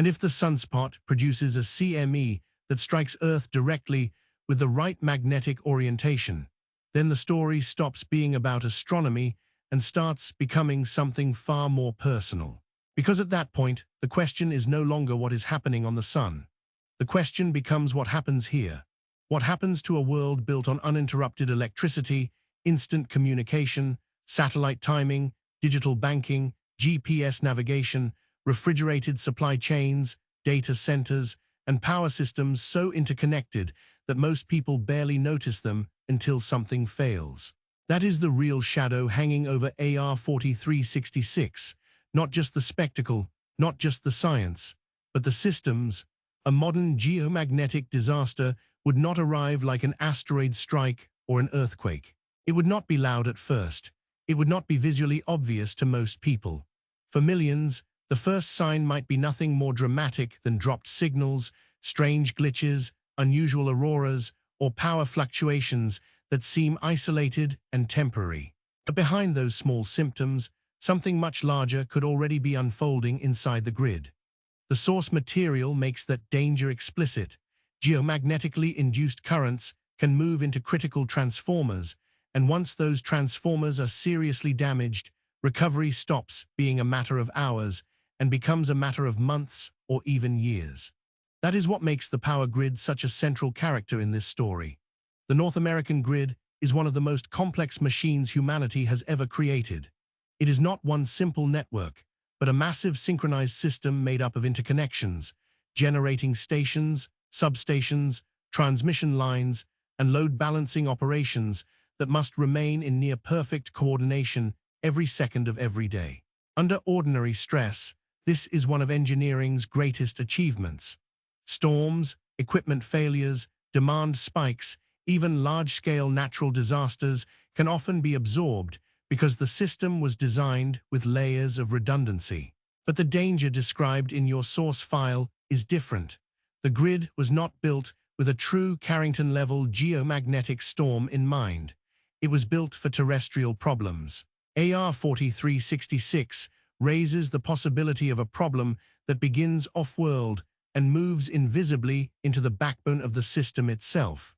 And if the sunspot produces a CME that strikes Earth directly with the right magnetic orientation, then the story stops being about astronomy and starts becoming something far more personal. Because at that point, the question is no longer what is happening on the sun. The question becomes what happens here. What happens to a world built on uninterrupted electricity, instant communication, satellite timing, digital banking, GPS navigation, refrigerated supply chains, data centers, and power systems so interconnected that most people barely notice them until something fails. That is the real shadow hanging over AR4366, not just the spectacle, not just the science, but the systems. A modern geomagnetic disaster would not arrive like an asteroid strike or an earthquake. It would not be loud at first. It would not be visually obvious to most people. For millions, the first sign might be nothing more dramatic than dropped signals, strange glitches, unusual auroras, or power fluctuations that seem isolated and temporary. But behind those small symptoms, something much larger could already be unfolding inside the grid. The source material makes that danger explicit. Geomagnetically induced currents can move into critical transformers, and once those transformers are seriously damaged, recovery stops being a matter of hours and becomes a matter of months or even years. That is what makes the power grid such a central character in this story. The North American grid is one of the most complex machines humanity has ever created. It is not one simple network, but a massive synchronized system made up of interconnections, generating stations, substations, transmission lines, and load balancing operations that must remain in near-perfect coordination every second of every day. Under ordinary stress, this is one of engineering's greatest achievements. Storms, equipment failures, demand spikes, even large-scale natural disasters can often be absorbed because the system was designed with layers of redundancy. But the danger described in your source file is different. The grid was not built with a true Carrington-level geomagnetic storm in mind. It was built for terrestrial problems. AR4366 raises the possibility of a problem that begins off-world and moves invisibly into the backbone of the system itself.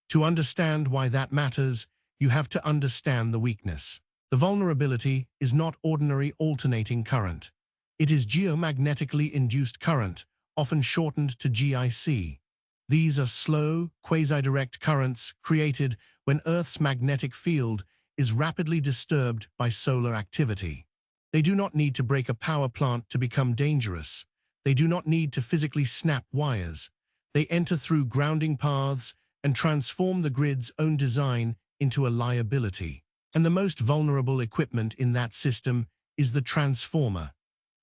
To understand why that matters, you have to understand the weakness. The vulnerability is not ordinary alternating current. It is geomagnetically induced current, often shortened to GIC. These are slow, quasi-direct currents created when Earth's magnetic field is rapidly disturbed by solar activity. They do not need to break a power plant to become dangerous. They do not need to physically snap wires. They enter through grounding paths and transform the grid's own design into a liability. And the most vulnerable equipment in that system is the transformer.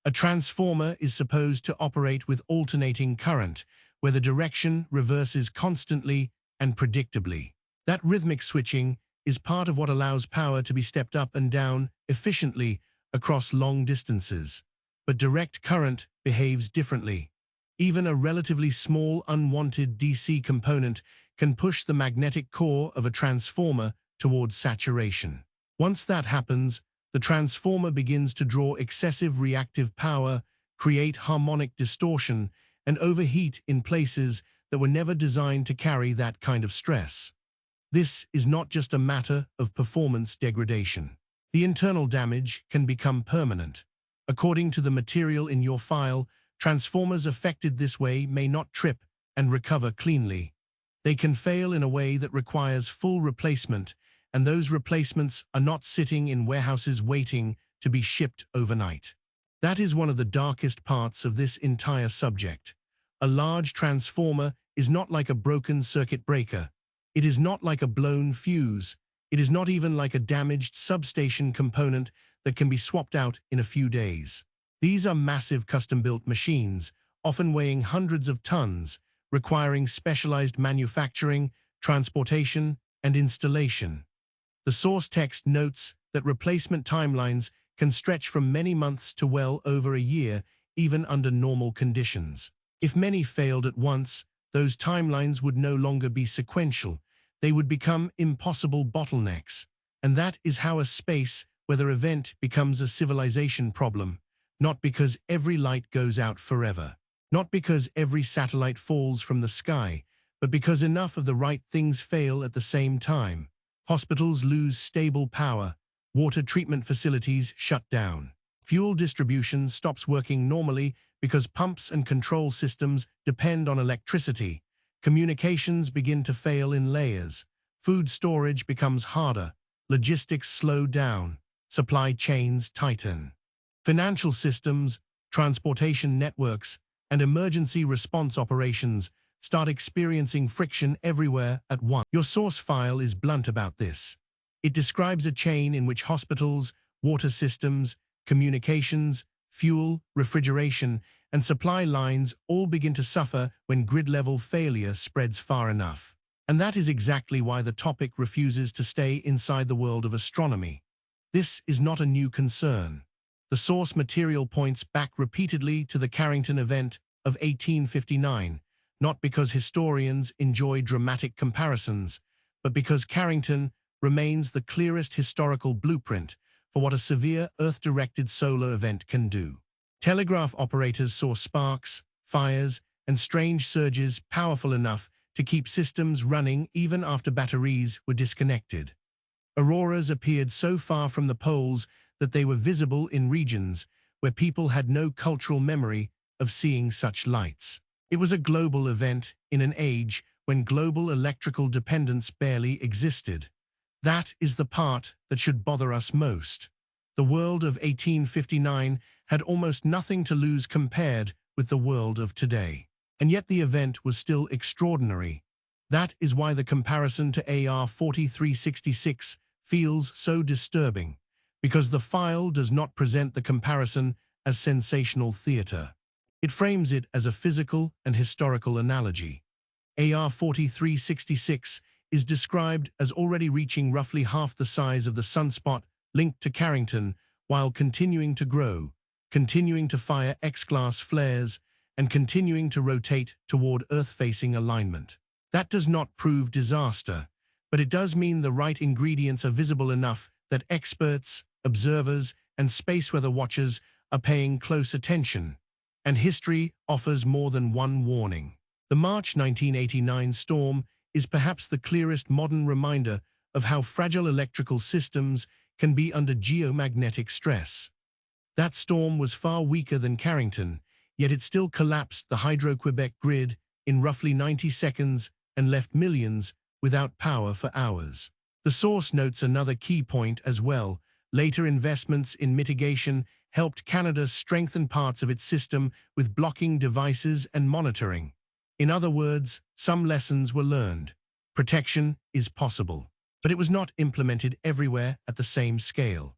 A transformer is supposed to operate with alternating current, where the direction reverses constantly and predictably. That rhythmic switching is part of what allows power to be stepped up and down efficiently across long distances. But direct current behaves differently. Even a relatively small unwanted DC component can push the magnetic core of a transformer towards saturation. Once that happens, the transformer begins to draw excessive reactive power, create harmonic distortion, and overheat in places that were never designed to carry that kind of stress. This is not just a matter of performance degradation. The internal damage can become permanent. According to the material in your file, transformers affected this way may not trip and recover cleanly. They can fail in a way that requires full replacement, and those replacements are not sitting in warehouses waiting to be shipped overnight. That is one of the darkest parts of this entire subject. A large transformer is not like a broken circuit breaker. It is not like a blown fuse. It is not even like a damaged substation component that can be swapped out in a few days. These are massive custom-built machines, often weighing hundreds of tons, requiring specialized manufacturing, transportation, and installation. The source text notes that replacement timelines can stretch from many months to well over a year, even under normal conditions. If many failed at once, those timelines would no longer be sequential. They would become impossible bottlenecks. And that is how a space weather event becomes a civilization problem, not because every light goes out forever, Not because every satellite falls from the sky, but because enough of the right things fail at the same time. Hospitals lose stable power, water treatment facilities shut down. Fuel distribution stops working normally because pumps and control systems depend on electricity. Communications begin to fail in layers. Food storage becomes harder. Logistics slow down. Supply chains tighten. Financial systems, transportation networks, and emergency response operations start experiencing friction everywhere at once. Your source file is blunt about this. It describes a chain in which hospitals, water systems, communications, fuel, refrigeration, and supply lines all begin to suffer when grid-level failure spreads far enough. And that is exactly why the topic refuses to stay inside the world of astronomy. This is not a new concern. The source material points back repeatedly to the Carrington event of 1859, not because historians enjoy dramatic comparisons, but because Carrington remains the clearest historical blueprint for what a severe Earth-directed solar event can do. Telegraph operators saw sparks, fires, and strange surges powerful enough to keep systems running even after batteries were disconnected. Auroras appeared so far from the poles that they were visible in regions where people had no cultural memory of seeing such lights. It was a global event in an age when global electrical dependence barely existed. That is the part that should bother us most. The world of 1859 had almost nothing to lose compared with the world of today. And yet the event was still extraordinary. That is why the comparison to AR4366 feels so disturbing, because the file does not present the comparison as sensational theater. It frames it as a physical and historical analogy. AR4366 is described as already reaching roughly half the size of the Sunspot linked to Carrington while continuing to grow, continuing to fire X-class flares, and continuing to rotate toward Earth-facing alignment. That does not prove disaster, but it does mean the right ingredients are visible enough that experts, observers, and space weather watchers are paying close attention. And history offers more than one warning. The March 1989 storm is perhaps the clearest modern reminder of how fragile electrical systems can be under geomagnetic stress. That storm was far weaker than Carrington, yet it still collapsed the Hydro-Quebec grid in roughly 90 seconds and left millions without power for hours. The source notes another key point as well. Later investments in mitigation helped Canada strengthen parts of its system with blocking devices and monitoring. In other words, some lessons were learned. Protection is possible, but it was not implemented everywhere at the same scale.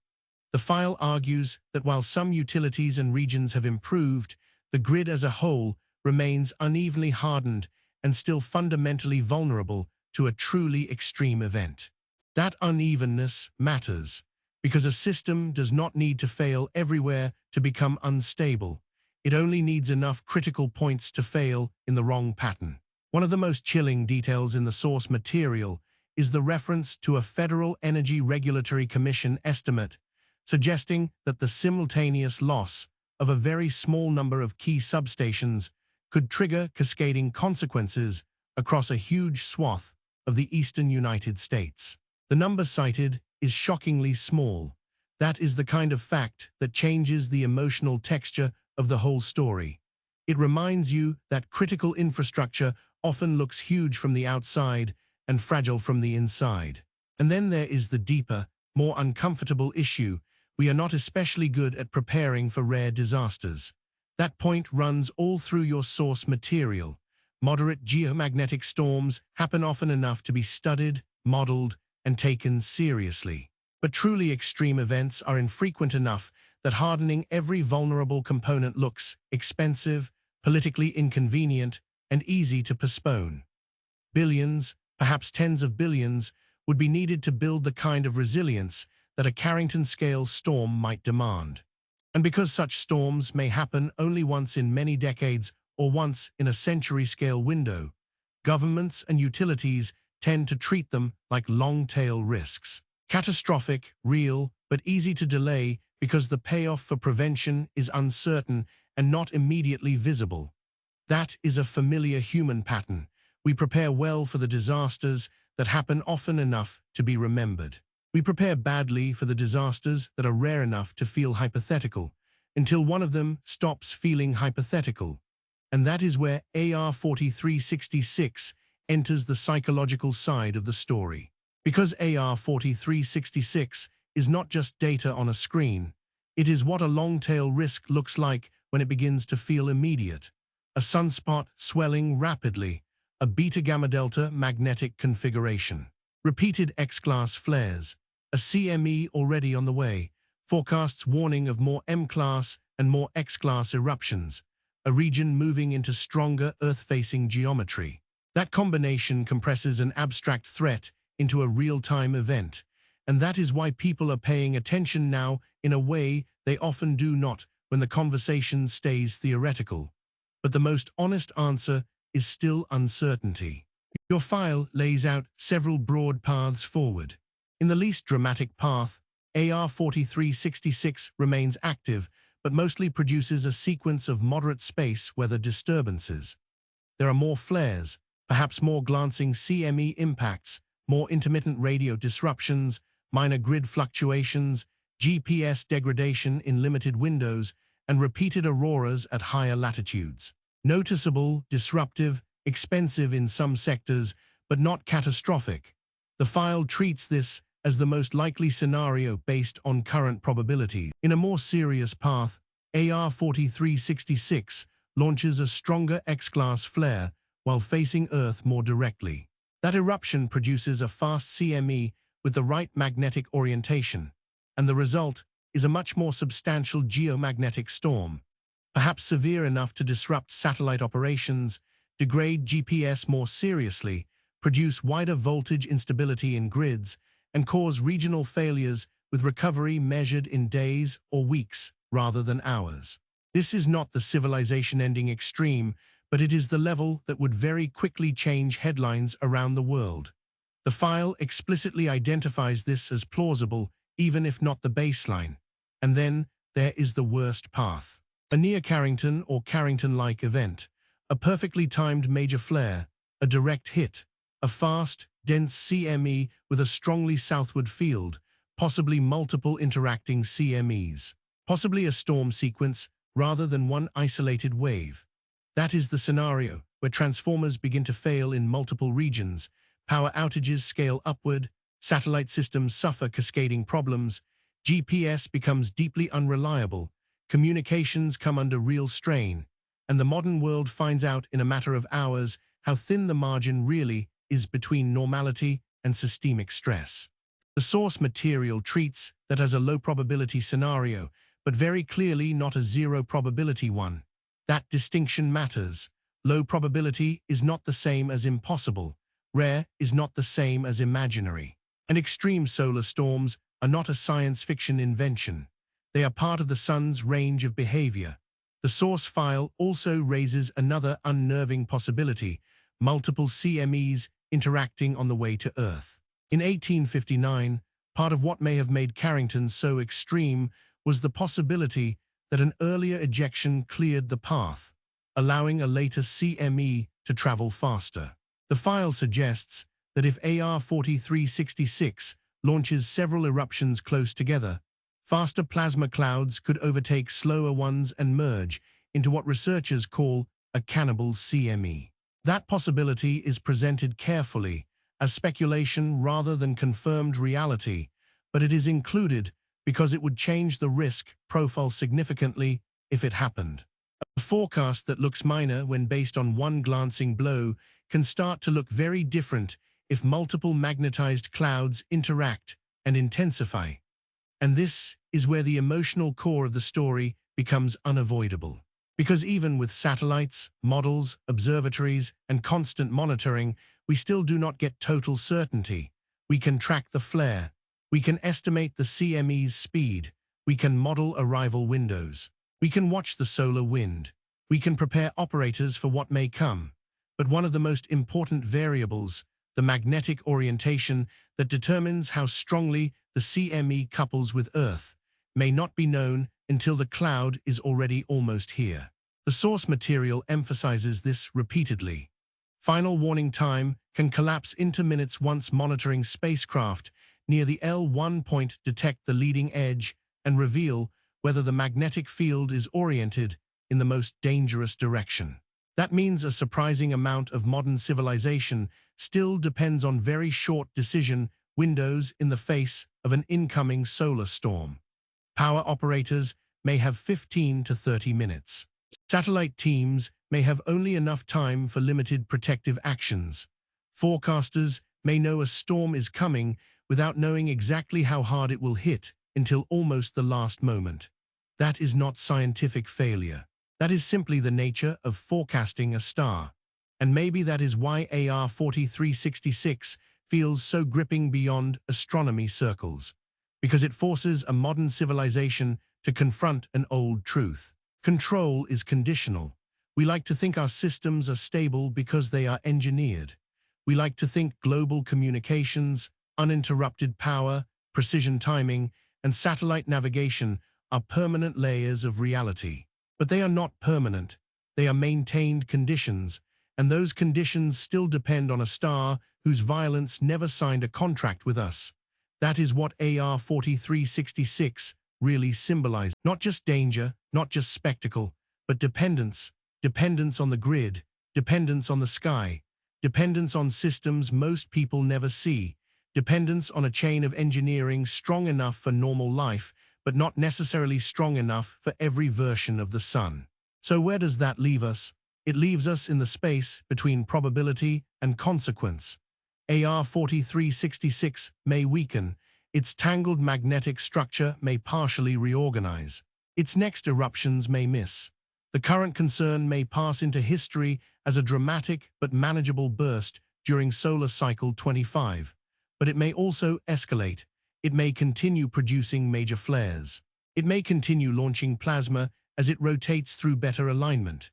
The file argues that while some utilities and regions have improved, the grid as a whole remains unevenly hardened and still fundamentally vulnerable to a truly extreme event. That unevenness matters, because a system does not need to fail everywhere to become unstable. It only needs enough critical points to fail in the wrong pattern. One of the most chilling details in the source material is the reference to a Federal Energy Regulatory Commission estimate suggesting that the simultaneous loss of a very small number of key substations could trigger cascading consequences across a huge swath of the eastern United States. The number cited is shockingly small. That is the kind of fact that changes the emotional texture of the whole story. It reminds you that critical infrastructure often looks huge from the outside and fragile from the inside. And then there is the deeper, more uncomfortable issue. We are not especially good at preparing for rare disasters. That point runs all through your source material. Moderate geomagnetic storms happen often enough to be studied, modeled, and taken seriously. But truly extreme events are infrequent enough that hardening every vulnerable component looks expensive, politically inconvenient, and easy to postpone. Billions, perhaps tens of billions, would be needed to build the kind of resilience that a Carrington-scale storm might demand. And because such storms may happen only once in many decades or once in a century-scale window, governments and utilities tend to treat them like long-tail risks. Catastrophic, real, but easy to delay because the payoff for prevention is uncertain and not immediately visible. That is a familiar human pattern. We prepare well for the disasters that happen often enough to be remembered. We prepare badly for the disasters that are rare enough to feel hypothetical, until one of them stops feeling hypothetical. And that is where AR4366 enters the psychological side of the story. Because AR4366 is not just data on a screen, it is what a long-tail risk looks like when it begins to feel immediate. A sunspot swelling rapidly, a beta-gamma-delta magnetic configuration, repeated X-class flares, a CME already on the way, forecasts warning of more M-class and more X-class eruptions, a region moving into stronger Earth-facing geometry. That combination compresses an abstract threat into a real-time event, and that is why people are paying attention now in a way they often do not when the conversation stays theoretical. But the most honest answer is still uncertainty. Your file lays out several broad paths forward. In the least dramatic path, AR4366 remains active, but mostly produces a sequence of moderate space weather disturbances. There are more flares, perhaps more glancing CME impacts, more intermittent radio disruptions, minor grid fluctuations, GPS degradation in limited windows, and repeated auroras at higher latitudes. Noticeable, disruptive, expensive in some sectors, but not catastrophic. The file treats this as the most likely scenario based on current probabilities. In a more serious path, AR4366 launches a stronger X-class flare while facing Earth more directly. That eruption produces a fast CME with the right magnetic orientation, and the result is a much more substantial geomagnetic storm, perhaps severe enough to disrupt satellite operations, degrade GPS more seriously, produce wider voltage instability in grids, and cause regional failures with recovery measured in days or weeks rather than hours. This is not the civilization-ending extreme, but it is the level that would very quickly change headlines around the world. The file explicitly identifies this as plausible, even if not the baseline. And then there is the worst path. A near-Carrington or Carrington-like event, a perfectly timed major flare, a direct hit, a fast, dense CME with a strongly southward field, possibly multiple interacting CMEs, possibly a storm sequence rather than one isolated wave. That is the scenario where transformers begin to fail in multiple regions, power outages scale upward, satellite systems suffer cascading problems, GPS becomes deeply unreliable, communications come under real strain, and the modern world finds out in a matter of hours how thin the margin really is between normality and systemic stress. The source material treats that as a low-probability scenario, but very clearly not a zero-probability one. That distinction matters. Low probability is not the same as impossible. Rare is not the same as imaginary. And extreme solar storms are not a science fiction invention. They are part of the sun's range of behavior. The source file also raises another unnerving possibility: multiple CMEs interacting on the way to Earth. In 1859, part of what may have made Carrington so extreme was the possibility that an earlier ejection cleared the path, allowing a later CME to travel faster. The file suggests that if AR4366 launches several eruptions close together, faster plasma clouds could overtake slower ones and merge into what researchers call a cannibal CME. That possibility is presented carefully as speculation rather than confirmed reality, but it is included because it would change the risk profile significantly if it happened. A forecast that looks minor when based on one glancing blow can start to look very different if multiple magnetized clouds interact and intensify. And this is where the emotional core of the story becomes unavoidable. Because even with satellites, models, observatories, and constant monitoring, we still do not get total certainty. We can track the flare. We can estimate the CME's speed. We can model arrival windows. We can watch the solar wind. We can prepare operators for what may come. But one of the most important variables, the magnetic orientation that determines how strongly the CME couples with Earth, may not be known until the cloud is already almost here. The source material emphasizes this repeatedly. Final warning time can collapse into minutes once monitoring spacecraft near the L1 point detect the leading edge and reveal whether the magnetic field is oriented in the most dangerous direction. That means a surprising amount of modern civilization still depends on very short decision windows in the face of an incoming solar storm. Power operators may have 15 to 30 minutes. Satellite teams may have only enough time for limited protective actions. Forecasters may know a storm is coming without knowing exactly how hard it will hit until almost the last moment. That is not scientific failure. That is simply the nature of forecasting a star. And maybe that is why AR4366 feels so gripping beyond astronomy circles. Because it forces a modern civilization to confront an old truth. Control is conditional. We like to think our systems are stable because they are engineered. We like to think global communications, uninterrupted power, precision timing, and satellite navigation are permanent layers of reality. But they are not permanent. They are maintained conditions, and those conditions still depend on a star whose violence never signed a contract with us. That is what AR4366 really symbolizes. Not just danger, not just spectacle, but dependence. Dependence on the grid, dependence on the sky, dependence on systems most people never see, dependence on a chain of engineering strong enough for normal life, but not necessarily strong enough for every version of the sun. So where does that leave us? It leaves us in the space between probability and consequence. AR4366 may weaken, its tangled magnetic structure may partially reorganize, its next eruptions may miss. The current concern may pass into history as a dramatic but manageable burst during solar cycle 25, but it may also escalate. It may continue producing major flares. It may continue launching plasma as it rotates through better alignment.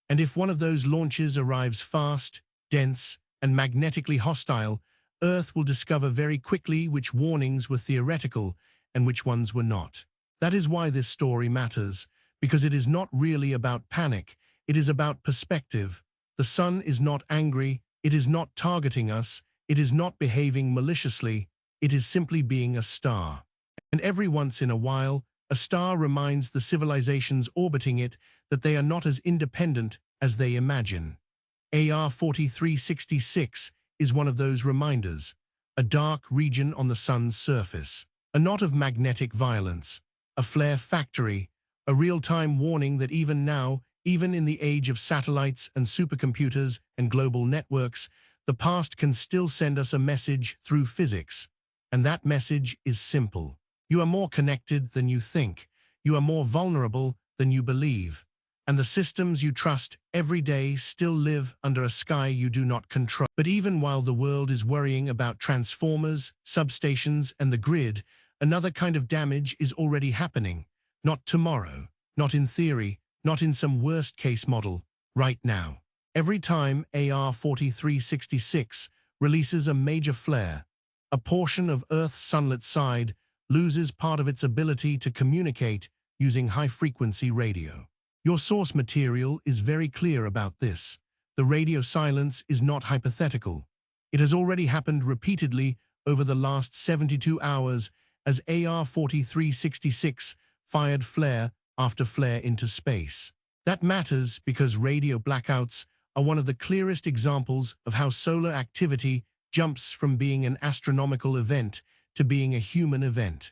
And if one of those launches arrives fast, dense, and magnetically hostile, Earth will discover very quickly which warnings were theoretical and which ones were not. That is why this story matters, because it is not really about panic, it is about perspective. The sun is not angry, it is not targeting us, it is not behaving maliciously, it is simply being a star. And every once in a while, a star reminds the civilizations orbiting it that they are not as independent as they imagine. AR4366 is one of those reminders, a dark region on the sun's surface, a knot of magnetic violence, a flare factory, a real-time warning that even now, even in the age of satellites and supercomputers and global networks, the past can still send us a message through physics. And that message is simple. You are more connected than you think. You are more vulnerable than you believe. And the systems you trust every day still live under a sky you do not control. But even while the world is worrying about transformers, substations, and the grid, another kind of damage is already happening. Not tomorrow, not in theory, not in some worst-case model, right now. Every time AR4366 releases a major flare, a portion of Earth's sunlit side loses part of its ability to communicate using high-frequency radio. Your source material is very clear about this. The radio silence is not hypothetical. It has already happened repeatedly over the last 72 hours as AR4366 fired flare after flare into space. That matters because radio blackouts are one of the clearest examples of how solar activity jumps from being an astronomical event to being a human event.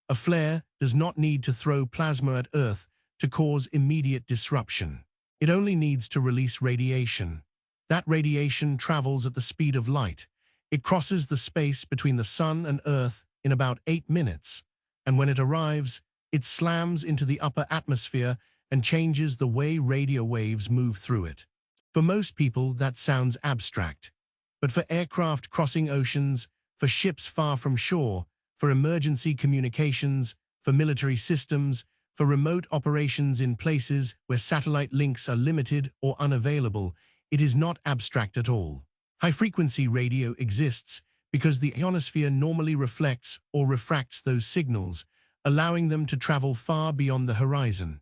A flare does not need to throw plasma at Earth to cause immediate disruption. It only needs to release radiation. That radiation travels at the speed of light. It crosses the space between the Sun and Earth in about 8 minutes, and when it arrives, it slams into the upper atmosphere and changes the way radio waves move through it. For most people, that sounds abstract. But for aircraft crossing oceans, for ships far from shore, for emergency communications, for military systems, for remote operations in places where satellite links are limited or unavailable, it is not abstract at all. High-frequency radio exists because the ionosphere normally reflects or refracts those signals, allowing them to travel far beyond the horizon.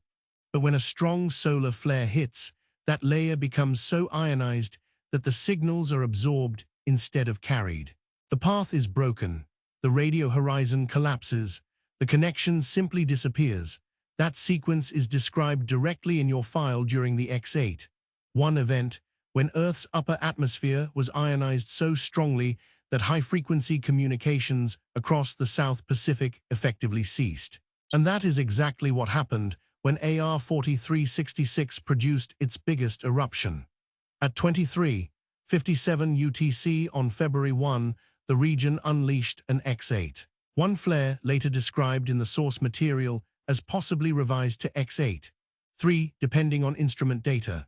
But when a strong solar flare hits, that layer becomes so ionized that the signals are absorbed instead of carried. The path is broken, the radio horizon collapses, the connection simply disappears. That sequence is described directly in your file during the X8.1 event, when Earth's upper atmosphere was ionized so strongly that high-frequency communications across the South Pacific effectively ceased. And that is exactly what happened when AR4366 produced its biggest eruption. At 23:57 UTC on February 1, the region unleashed an X8.1 flare, later described in the source material as possibly revised to X8.3, depending on instrument data.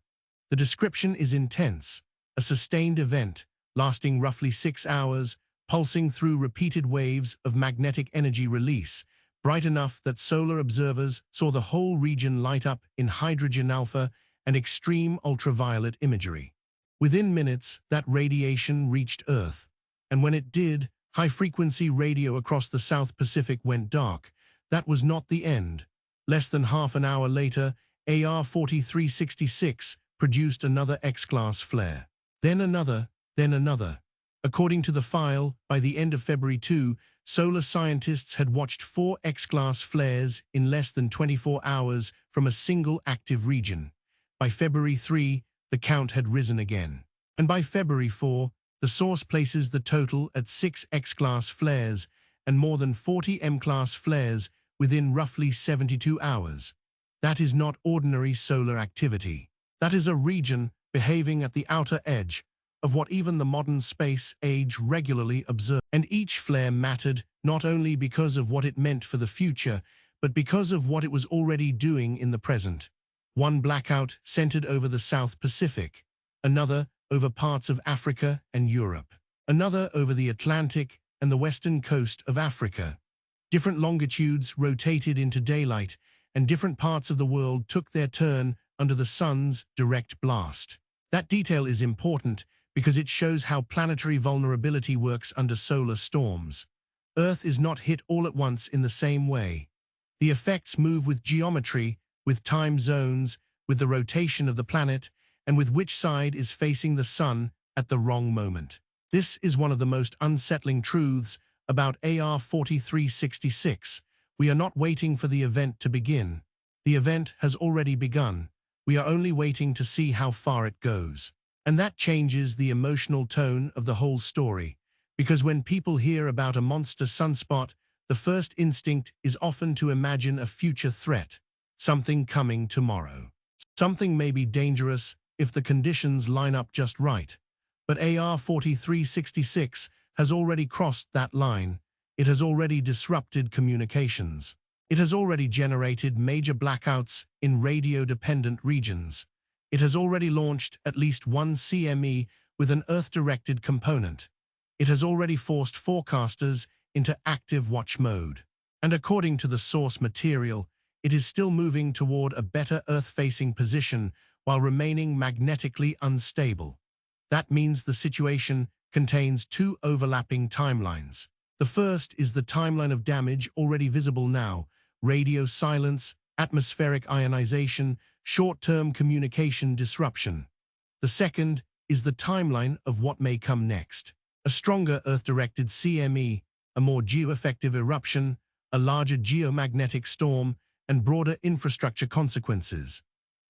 The description is intense, a sustained event lasting roughly 6 hours, pulsing through repeated waves of magnetic energy release, bright enough that solar observers saw the whole region light up in hydrogen alpha and extreme ultraviolet imagery. Within minutes, that radiation reached Earth, and when it did, high-frequency radio across the South Pacific went dark. That was not the end. Less than half an hour later, AR4366 produced another X-class flare. Then another, then another. According to the file, by the end of February 2, solar scientists had watched 4 X-class flares in less than 24 hours from a single active region. By February 3, the count had risen again. And by February 4, the source places the total at 6 X-class flares and more than 40 M-class flares within roughly 72 hours. That is not ordinary solar activity. That is a region behaving at the outer edge of what even the modern space age regularly observes. And each flare mattered not only because of what it meant for the future, but because of what it was already doing in the present. One blackout centered over the South Pacific, another over parts of Africa and Europe, another over the Atlantic and the western coast of Africa. Different longitudes rotated into daylight, and different parts of the world took their turn under the sun's direct blast. That detail is important because it shows how planetary vulnerability works under solar storms. Earth is not hit all at once in the same way. The effects move with geometry, with time zones, with the rotation of the planet, and with which side is facing the sun at the wrong moment. This is one of the most unsettling truths about AR4366. We are not waiting for the event to begin. The event has already begun. We are only waiting to see how far it goes. And that changes the emotional tone of the whole story, because when people hear about a monster sunspot, the first instinct is often to imagine a future threat, something coming tomorrow. Something may be dangerous if the conditions line up just right. But AR4366 has already crossed that line. It has already disrupted communications. It has already generated major blackouts in radio-dependent regions. It has already launched at least one CME with an Earth-directed component. It has already forced forecasters into active watch mode. And according to the source material, it is still moving toward a better Earth-facing position while remaining magnetically unstable. That means the situation contains 2 overlapping timelines. The first is the timeline of damage already visible now: radio silence, atmospheric ionization, short-term communication disruption. The second is the timeline of what may come next: a stronger Earth-directed CME, a more geo-effective eruption, a larger geomagnetic storm, and broader infrastructure consequences.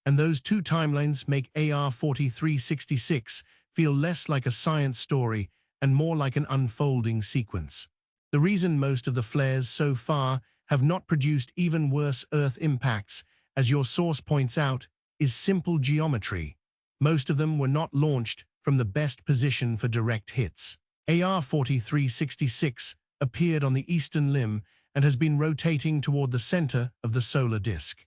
And those 2 timelines make AR4366 feel less like a science story and more like an unfolding sequence. The reason most of the flares so far have not produced even worse Earth impacts, as your source points out, is simple geometry. Most of them were not launched from the best position for direct hits. AR4366 appeared on the eastern limb and has been rotating toward the center of the solar disk.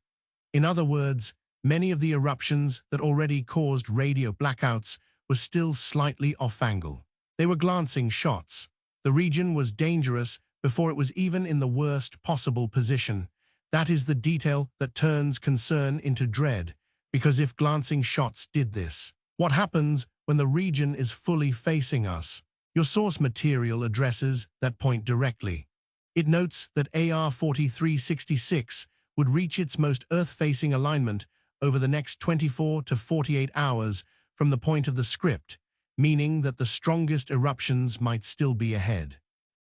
In other words, many of the eruptions that already caused radio blackouts were still slightly off-angle. They were glancing shots. The region was dangerous before it was even in the worst possible position. That is the detail that turns concern into dread, because if glancing shots did this, what happens when the region is fully facing us? Your source material addresses that point directly. It notes that AR4366 would reach its most Earth-facing alignment over the next 24 to 48 hours from the point of the script, meaning that the strongest eruptions might still be ahead.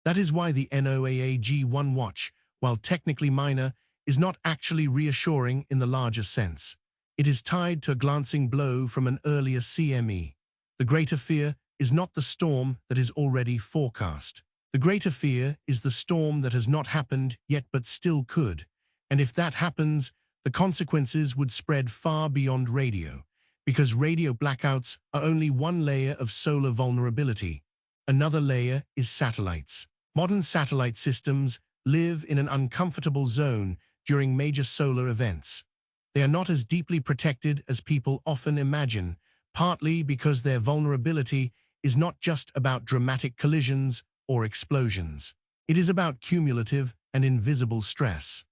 That is why the NOAA G1 watch, while technically minor, is not actually reassuring in the larger sense. It is tied to a glancing blow from an earlier CME. The greater fear is not the storm that is already forecast. The greater fear is the storm that has not happened yet but still could, and if that happens, the consequences would spread far beyond radio, because radio blackouts are only one layer of solar vulnerability. Another layer is satellites. Modern satellite systems live in an uncomfortable zone during major solar events. They are not as deeply protected as people often imagine, partly because their vulnerability is not just about dramatic collisions or explosions. It is about cumulative and invisible stress.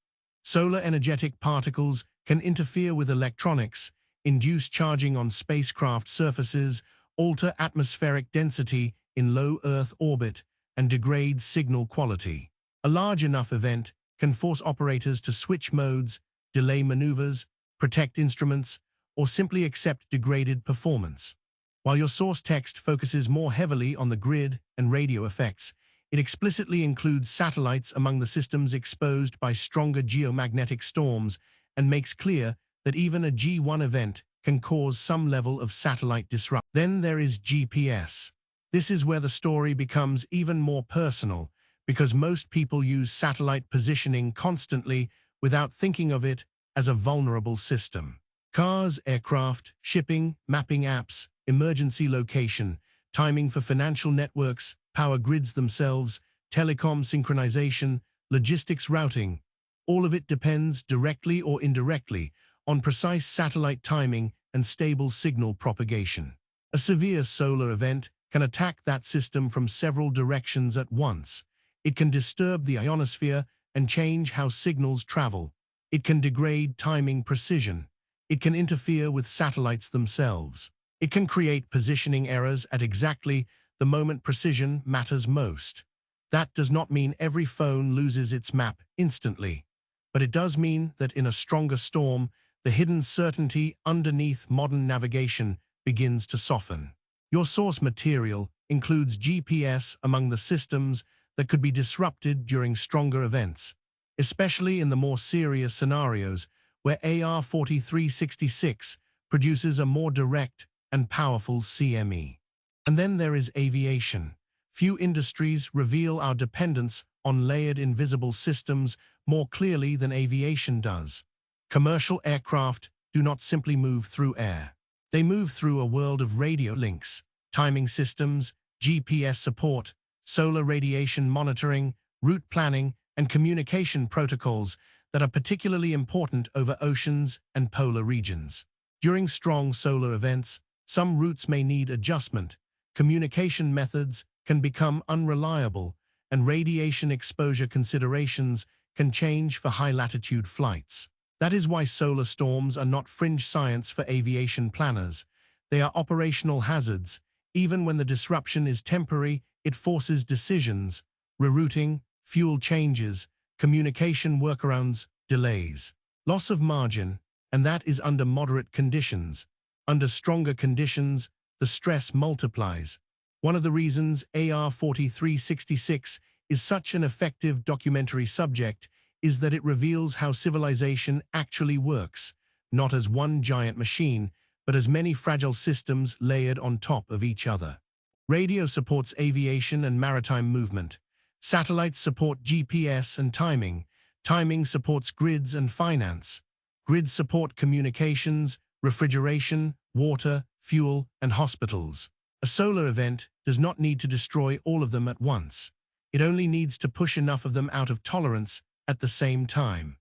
Solar energetic particles can interfere with electronics, induce charging on spacecraft surfaces, alter atmospheric density in low Earth orbit, and degrade signal quality. A large enough event can force operators to switch modes, delay maneuvers, protect instruments, or simply accept degraded performance. While your source text focuses more heavily on the grid and radio effects, it explicitly includes satellites among the systems exposed by stronger geomagnetic storms and makes clear that even a G1 event can cause some level of satellite disruption. Then there is GPS. This is where the story becomes even more personal, because most people use satellite positioning constantly without thinking of it as a vulnerable system. Cars, aircraft, shipping, mapping apps, emergency location, timing for financial networks, power grids themselves, telecom synchronization, logistics routing. All of it depends, directly or indirectly, on precise satellite timing and stable signal propagation. A severe solar event can attack that system from several directions at once. It can disturb the ionosphere and change how signals travel. It can degrade timing precision. It can interfere with satellites themselves. It can create positioning errors at exactly the moment precision matters most. That does not mean every phone loses its map instantly, but it does mean that in a stronger storm, the hidden certainty underneath modern navigation begins to soften. Your source material includes GPS among the systems that could be disrupted during stronger events, especially in the more serious scenarios where AR4366 produces a more direct and powerful CME. And then there is aviation. Few industries reveal our dependence on layered invisible systems more clearly than aviation does. Commercial aircraft do not simply move through air. They move through a world of radio links, timing systems, GPS support, solar radiation monitoring, route planning, and communication protocols that are particularly important over oceans and polar regions. During strong solar events, some routes may need adjustment, communication methods can become unreliable, and radiation exposure considerations can change for high-latitude flights. That is why solar storms are not fringe science for aviation planners. They are operational hazards. Even when the disruption is temporary, it forces decisions, rerouting, fuel changes, communication workarounds, delays, loss of margin, and that is under moderate conditions. Under stronger conditions, the stress multiplies. One of the reasons AR4366 is such an effective documentary subject is that it reveals how civilization actually works, not as one giant machine, but as many fragile systems layered on top of each other. Radio supports aviation and maritime movement. Satellites support GPS and timing. Timing supports grids and finance. Grids support communications, refrigeration, water, fuel, and hospitals. A solar event does not need to destroy all of them at once. It only needs to push enough of them out of tolerance at the same time.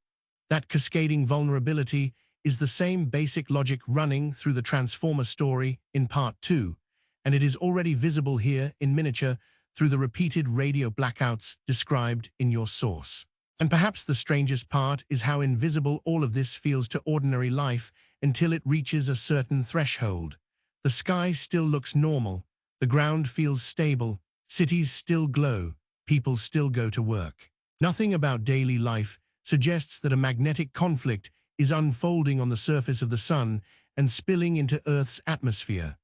That cascading vulnerability is the same basic logic running through the Transformer story in Part 2, and it is already visible here in miniature through the repeated radio blackouts described in your source. And perhaps the strangest part is how invisible all of this feels to ordinary life until it reaches a certain threshold. The sky still looks normal, the ground feels stable, cities still glow, people still go to work. Nothing about daily life suggests that a magnetic conflict is unfolding on the surface of the Sun and spilling into Earth's atmosphere.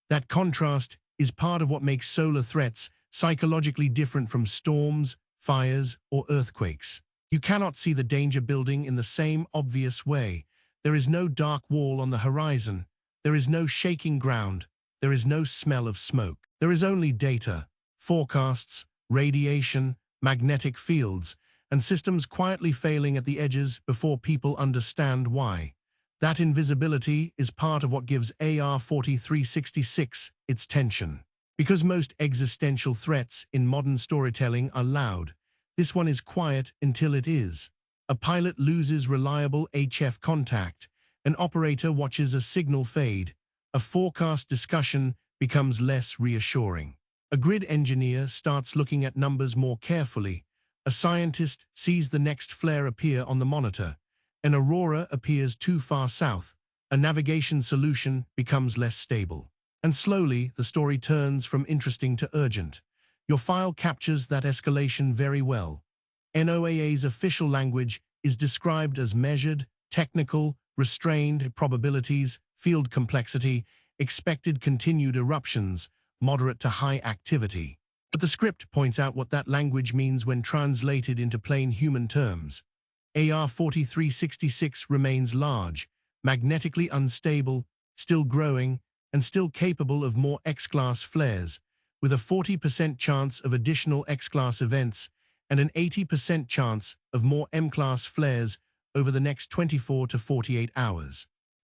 That contrast is part of what makes solar threats psychologically different from storms, fires, or earthquakes. You cannot see the danger building in the same obvious way. There is no dark wall on the horizon. There is no shaking ground. There is no smell of smoke. There is only data, forecasts, radiation, magnetic fields, and systems quietly failing at the edges before people understand why. That invisibility is part of what gives AR4366 its tension. Because most existential threats in modern storytelling are loud, this one is quiet until it is. A pilot loses reliable HF contact. An operator watches a signal fade. A forecast discussion becomes less reassuring. A grid engineer starts looking at numbers more carefully. A scientist sees the next flare appear on the monitor. An aurora appears too far south. A navigation solution becomes less stable. And slowly, the story turns from interesting to urgent. Your file captures that escalation very well. NOAA's official language is described as measured, technical, restrained probabilities, field complexity, expected continued eruptions, moderate to high activity. But the script points out what that language means when translated into plain human terms. AR4366 remains large, magnetically unstable, still growing, and still capable of more X-class flares, with a 40% chance of additional X-class events and an 80% chance of more M-class flares over the next 24 to 48 hours.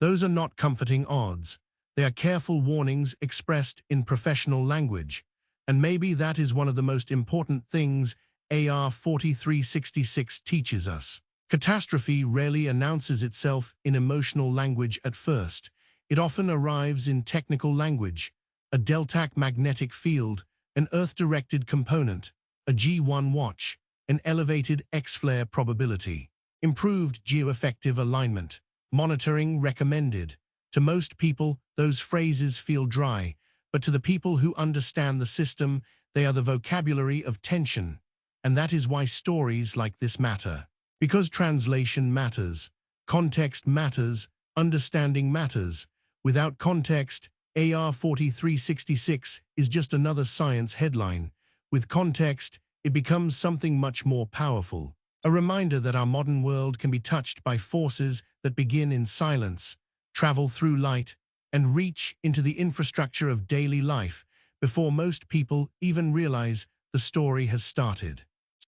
Those are not comforting odds. They are careful warnings expressed in professional language. And maybe that is one of the most important things AR4366 teaches us. Catastrophe rarely announces itself in emotional language at first. It often arrives in technical language: a deltac magnetic field, an Earth-directed component, a G1 watch, an elevated X-flare probability, improved geoeffective alignment, monitoring recommended. To most people, those phrases feel dry, but to the people who understand the system, they are the vocabulary of tension. And that is why stories like this matter. Because translation matters, context matters, understanding matters. Without context, AR4366 is just another science headline. With context, it becomes something much more powerful. A reminder that our modern world can be touched by forces that begin in silence, travel through light, and reach into the infrastructure of daily life before most people even realize the story has started.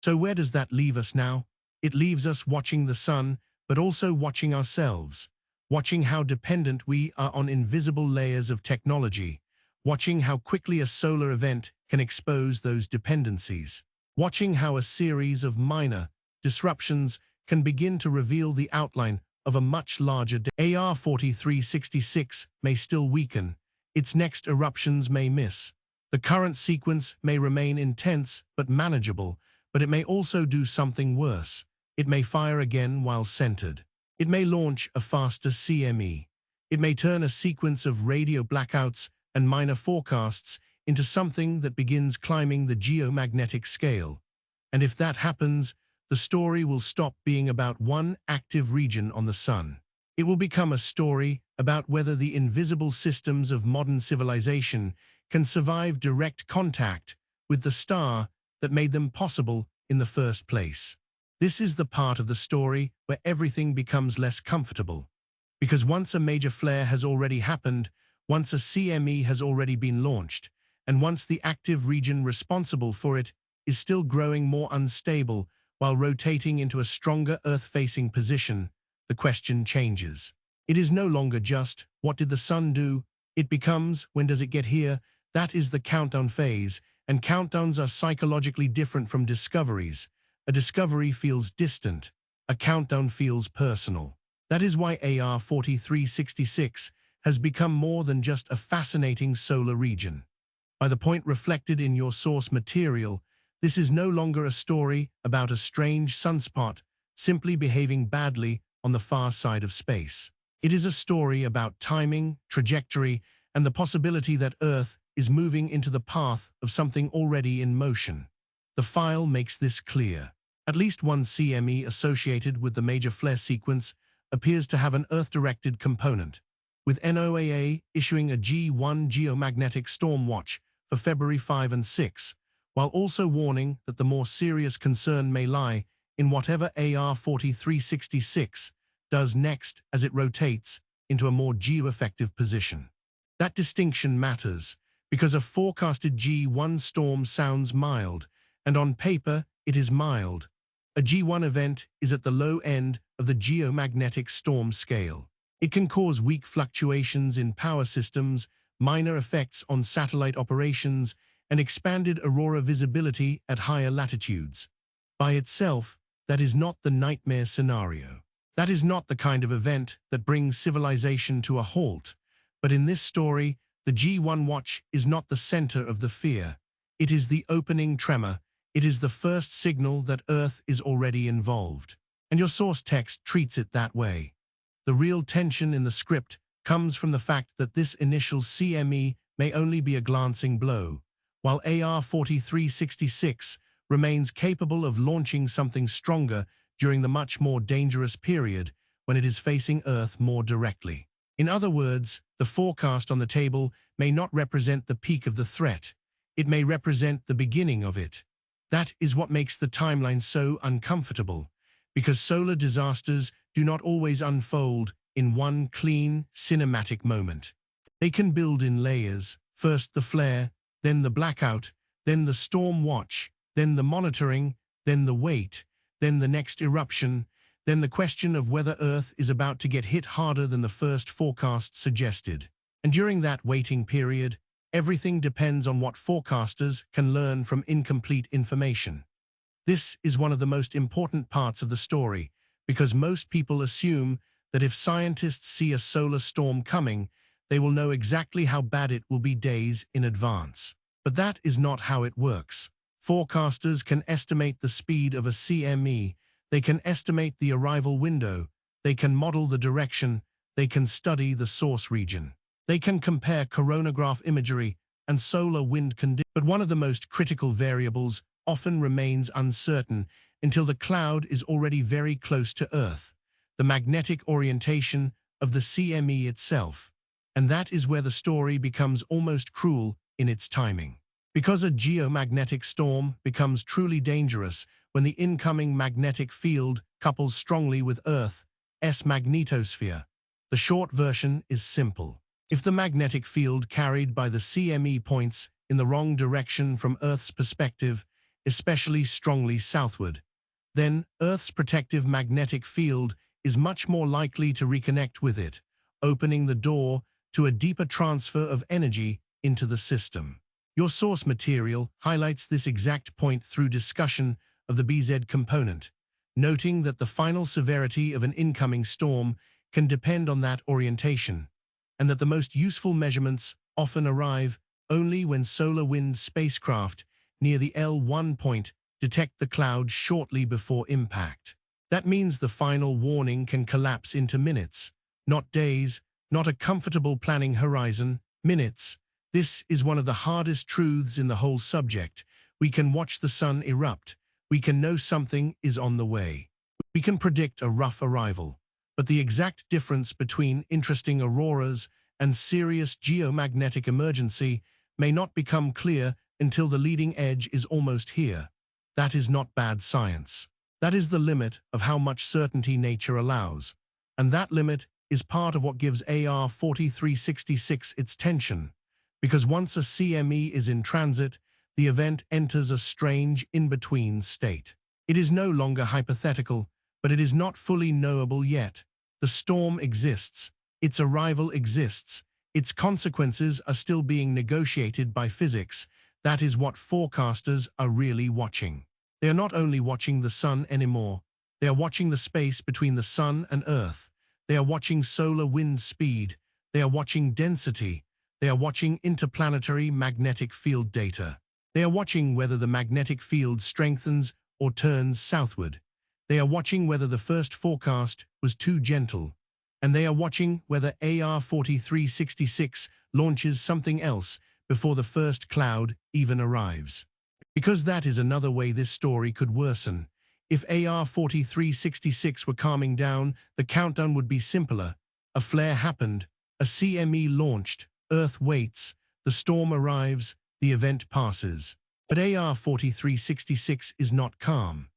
So where does that leave us now? It leaves us watching the sun, but also watching ourselves. Watching how dependent we are on invisible layers of technology. Watching how quickly a solar event can expose those dependencies. Watching how a series of minor disruptions can begin to reveal the outline of a much larger day. AR4366 may still weaken. Its next eruptions may miss. The current sequence may remain intense but manageable, but it may also do something worse. It may fire again while centered. It may launch a faster CME. It may turn a sequence of radio blackouts and minor forecasts into something that begins climbing the geomagnetic scale. And if that happens, the story will stop being about one active region on the sun. It will become a story about whether the invisible systems of modern civilization can survive direct contact with the star that made them possible in the first place. This is the part of the story where everything becomes less comfortable. Because once a major flare has already happened, once a CME has already been launched, and once the active region responsible for it is still growing more unstable while rotating into a stronger Earth-facing position, the question changes. It is no longer just, what did the sun do? It becomes, when does it get here? That is the countdown phase, and countdowns are psychologically different from discoveries. A discovery feels distant. A countdown feels personal. That is why AR4366 has become more than just a fascinating solar region. By the point reflected in your source material, this is no longer a story about a strange sunspot simply behaving badly on the far side of space. It is a story about timing, trajectory, and the possibility that Earth is moving into the path of something already in motion. The file makes this clear. At least one CME associated with the major flare sequence appears to have an Earth-directed component, with NOAA issuing a G1 geomagnetic storm watch for February 5 and 6, while also warning that the more serious concern may lie in whatever AR4366 does next as it rotates into a more geo-effective position. That distinction matters because a forecasted G1 storm sounds mild, and on paper it is mild. A G1 event is at the low end of the geomagnetic storm scale. It can cause weak fluctuations in power systems, minor effects on satellite operations, and expanded aurora visibility at higher latitudes. By itself, that is not the nightmare scenario. That is not the kind of event that brings civilization to a halt. But in this story, the G1 watch is not the center of the fear. It is the opening tremor. It is the first signal that Earth is already involved. And your source text treats it that way. The real tension in the script comes from the fact that this initial CME may only be a glancing blow, while AR4366 remains capable of launching something stronger during the much more dangerous period when it is facing Earth more directly. In other words, the forecast on the table may not represent the peak of the threat. It may represent the beginning of it. That is what makes the timeline so uncomfortable, because solar disasters do not always unfold in one clean, cinematic moment. They can build in layers, first the flare, then the blackout, then the storm watch, then the monitoring, then the wait, then the next eruption, then the question of whether Earth is about to get hit harder than the first forecast suggested. And during that waiting period, everything depends on what forecasters can learn from incomplete information. This is one of the most important parts of the story, because most people assume that if scientists see a solar storm coming, they will know exactly how bad it will be days in advance. But that is not how it works. Forecasters can estimate the speed of a CME, they can estimate the arrival window, they can model the direction, they can study the source region. They can compare coronagraph imagery and solar wind conditions. But one of the most critical variables often remains uncertain until the cloud is already very close to Earth, the magnetic orientation of the CME itself. And that is where the story becomes almost cruel in its timing. Because a geomagnetic storm becomes truly dangerous when the incoming magnetic field couples strongly with Earth's magnetosphere. The short version is simple. If the magnetic field carried by the CME points in the wrong direction from Earth's perspective, especially strongly southward, then Earth's protective magnetic field is much more likely to reconnect with it, opening the door to a deeper transfer of energy into the system. Your source material highlights this exact point through discussion of the BZ component, noting that the final severity of an incoming storm can depend on that orientation, and that the most useful measurements often arrive only when solar wind spacecraft near the L1 point detect the cloud shortly before impact. That means the final warning can collapse into minutes, not days, not a comfortable planning horizon, minutes. This is one of the hardest truths in the whole subject. We can watch the sun erupt. We can know something is on the way. We can predict a rough arrival. But the exact difference between interesting auroras and serious geomagnetic emergency may not become clear until the leading edge is almost here. That is not bad science. That is the limit of how much certainty nature allows. And that limit is part of what gives AR4366 its tension. Because once a CME is in transit, the event enters a strange in-between state. It is no longer hypothetical, but it is not fully knowable yet. The storm exists. Its arrival exists. Its consequences are still being negotiated by physics. That is what forecasters are really watching. They are not only watching the sun anymore. They are watching the space between the sun and Earth. They are watching solar wind speed. They are watching density. They are watching interplanetary magnetic field data. They are watching whether the magnetic field strengthens or turns southward. They are watching whether the first forecast was too gentle. And they are watching whether AR4366 launches something else before the first cloud even arrives. Because that is another way this story could worsen. If AR4366 were calming down, the countdown would be simpler. A flare happened, a CME launched, Earth waits, the storm arrives, the event passes. But AR4366 is not calm.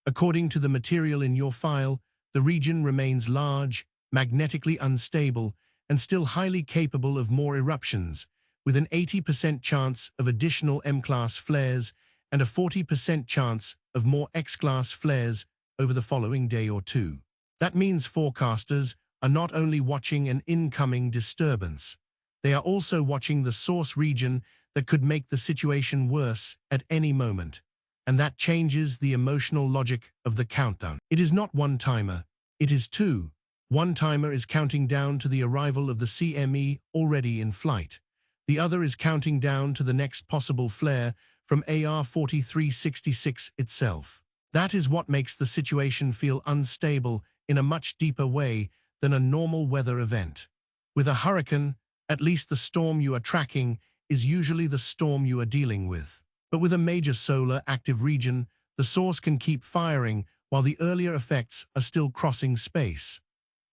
According to the material in your file, the region remains large, magnetically unstable, and still highly capable of more eruptions, with an 80% chance of additional M-class flares and a 40% chance of more X-class flares over the following day or two. That means forecasters are not only watching an incoming disturbance, they are also watching the source region that could make the situation worse at any moment. And that changes the emotional logic of the countdown. It is not one timer, it is two. One timer is counting down to the arrival of the CME already in flight. The other is counting down to the next possible flare from AR4366 itself. That is what makes the situation feel unstable in a much deeper way than a normal weather event. With a hurricane, at least the storm you are tracking is usually the storm you are dealing with. But with a major solar active region, the source can keep firing while the earlier effects are still crossing space.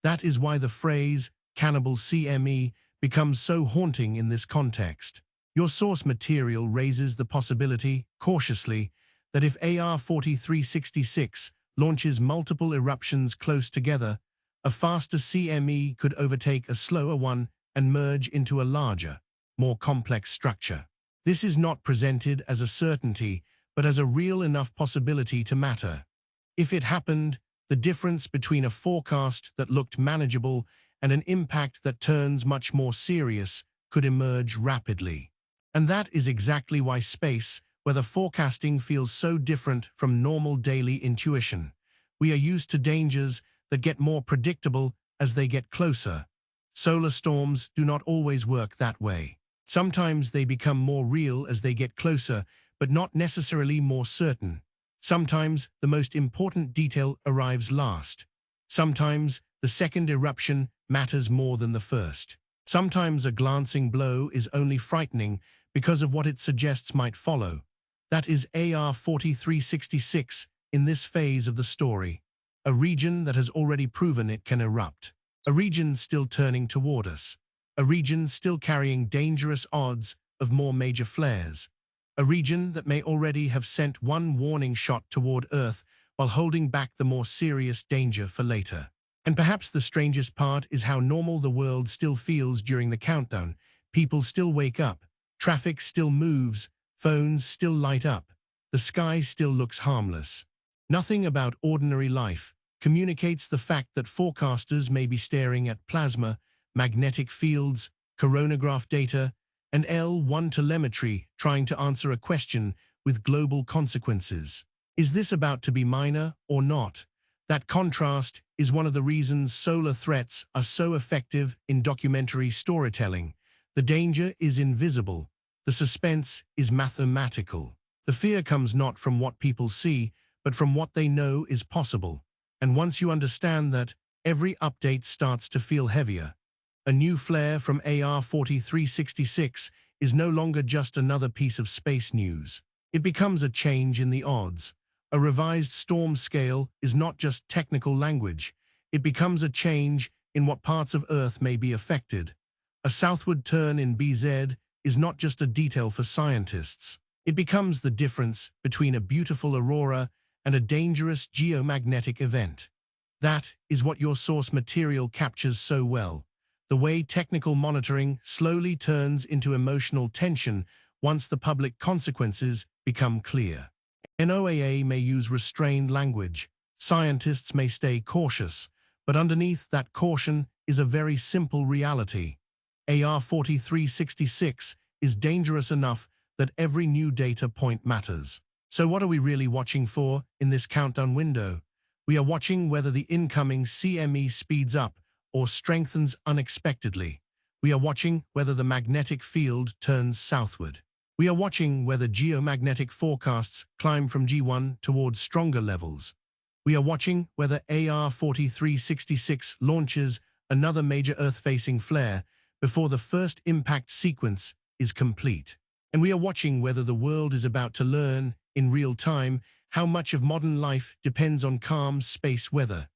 That is why the phrase "cannibal CME" becomes so haunting in this context. Your source material raises the possibility, cautiously, that if AR4366 launches multiple eruptions close together, a faster CME could overtake a slower one and merge into a larger, more complex structure. This is not presented as a certainty, but as a real enough possibility to matter. If it happened, the difference between a forecast that looked manageable and an impact that turns much more serious could emerge rapidly. And that is exactly why space, weather forecasting feels so different from normal daily intuition. We are used to dangers that get more predictable as they get closer. Solar storms do not always work that way. Sometimes they become more real as they get closer, but not necessarily more certain. Sometimes the most important detail arrives last. Sometimes the second eruption matters more than the first. Sometimes a glancing blow is only frightening because of what it suggests might follow. That is AR4366 in this phase of the story. A region that has already proven it can erupt. A region still turning toward us. A region still carrying dangerous odds of more major flares. A region that may already have sent one warning shot toward Earth while holding back the more serious danger for later. And perhaps the strangest part is how normal the world still feels during the countdown. People still wake up, traffic still moves, phones still light up, the sky still looks harmless. Nothing about ordinary life communicates the fact that forecasters may be staring at plasma, magnetic fields, coronagraph data, and L1 telemetry trying to answer a question with global consequences. Is this about to be minor or not? That contrast is one of the reasons solar threats are so effective in documentary storytelling. The danger is invisible. The suspense is mathematical. The fear comes not from what people see, but from what they know is possible. And once you understand that, every update starts to feel heavier. A new flare from AR4366 is no longer just another piece of space news. It becomes a change in the odds. A revised storm scale is not just technical language. It becomes a change in what parts of Earth may be affected. A southward turn in BZ is not just a detail for scientists. It becomes the difference between a beautiful aurora and a dangerous geomagnetic event. That is what your source material captures so well. The way technical monitoring slowly turns into emotional tension once the public consequences become clear. NOAA may use restrained language. Scientists may stay cautious, but underneath that caution is a very simple reality. AR4366 is dangerous enough that every new data point matters. So what are we really watching for in this countdown window? We are watching whether the incoming CME speeds up or strengthens unexpectedly. We are watching whether the magnetic field turns southward. We are watching whether geomagnetic forecasts climb from G1 towards stronger levels. We are watching whether AR4366 launches another major Earth-facing flare before the first impact sequence is complete. And we are watching whether the world is about to learn, in real time, how much of modern life depends on calm space weather.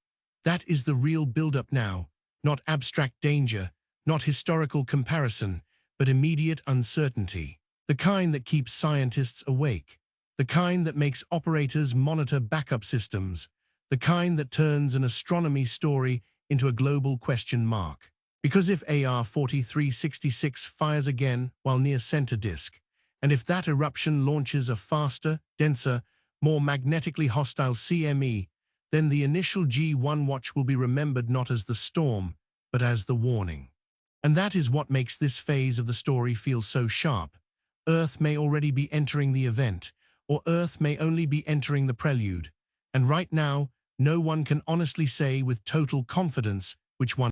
That is the real build-up now, not abstract danger, not historical comparison, but immediate uncertainty. The kind that keeps scientists awake. The kind that makes operators monitor backup systems. The kind that turns an astronomy story into a global question mark. Because if AR4366 fires again while near center disk, and if that eruption launches a faster, denser, more magnetically hostile CME, then the initial G1 watch will be remembered not as the storm, but as the warning. And that is what makes this phase of the story feel so sharp. Earth may already be entering the event, or Earth may only be entering the prelude. And right now, no one can honestly say with total confidence which one